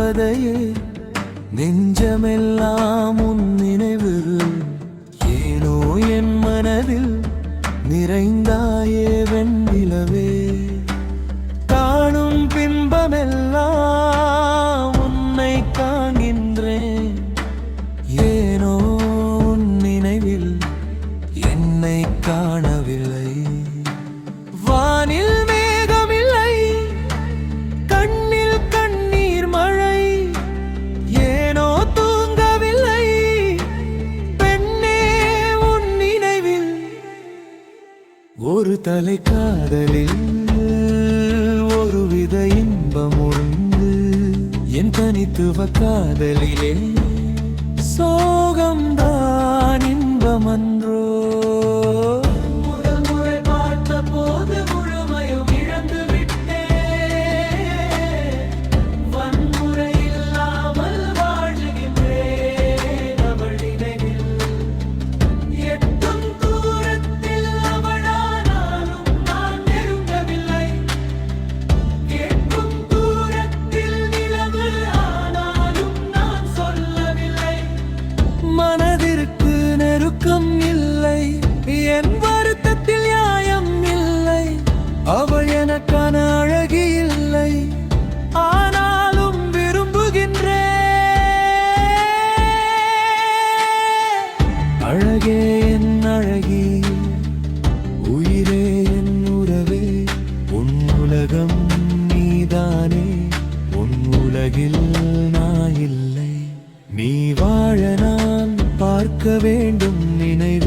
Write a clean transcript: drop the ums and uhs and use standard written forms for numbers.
இருப்பதையே நெஞ்சமெல்லாம் உன் நினைவு ஏனோ என் மனதில் நிறைந்தாயே வெண்ணிலவே காணும் பின்பமெல்லாம் உன்னை காண்கின்றேன் ஏனோ உன் நினைவில் என்னை காணவில்லை வானில் மேகமில்லை கண்ணில் கண்ணீர் மழை ஏனோ தூங்கவில்லை பெண்ணே உன் நினைவில் ஒரு தலை காதலில் ஒருவித இன்பம் உண்டு என் தனித்துவ காதலிலே சோகம்தான் இன்பமன்றோ முதல் முறை பார்த்த போது முழுமையும் இழந்து விட்டேன் வன்முறை இல்லாமல் வாழுகின்றேன் அவள் நினைவில் எட்டும் தூரத்தில் அவளானாலும் நான் நெருங்கவில்லை கேட்கும் தூரத்தில் நிலவு ஆனாலும் நான் சொல்லவில்லை மனதிற்கு நெருக்கம் இல்லை என் வருத்தத்தில் நியாயம் இல்லை அவள் எனக்கான அழகி இல்லை ஆனாலும் விரும்புகின்றேன் அழகே என் அழகி உயிரே என் உறவே உன் உலகம் நீதானே உன் உலகில் நான் இல்லை நீ வாழ நான் பார்க்க வேண்டும் நினைவு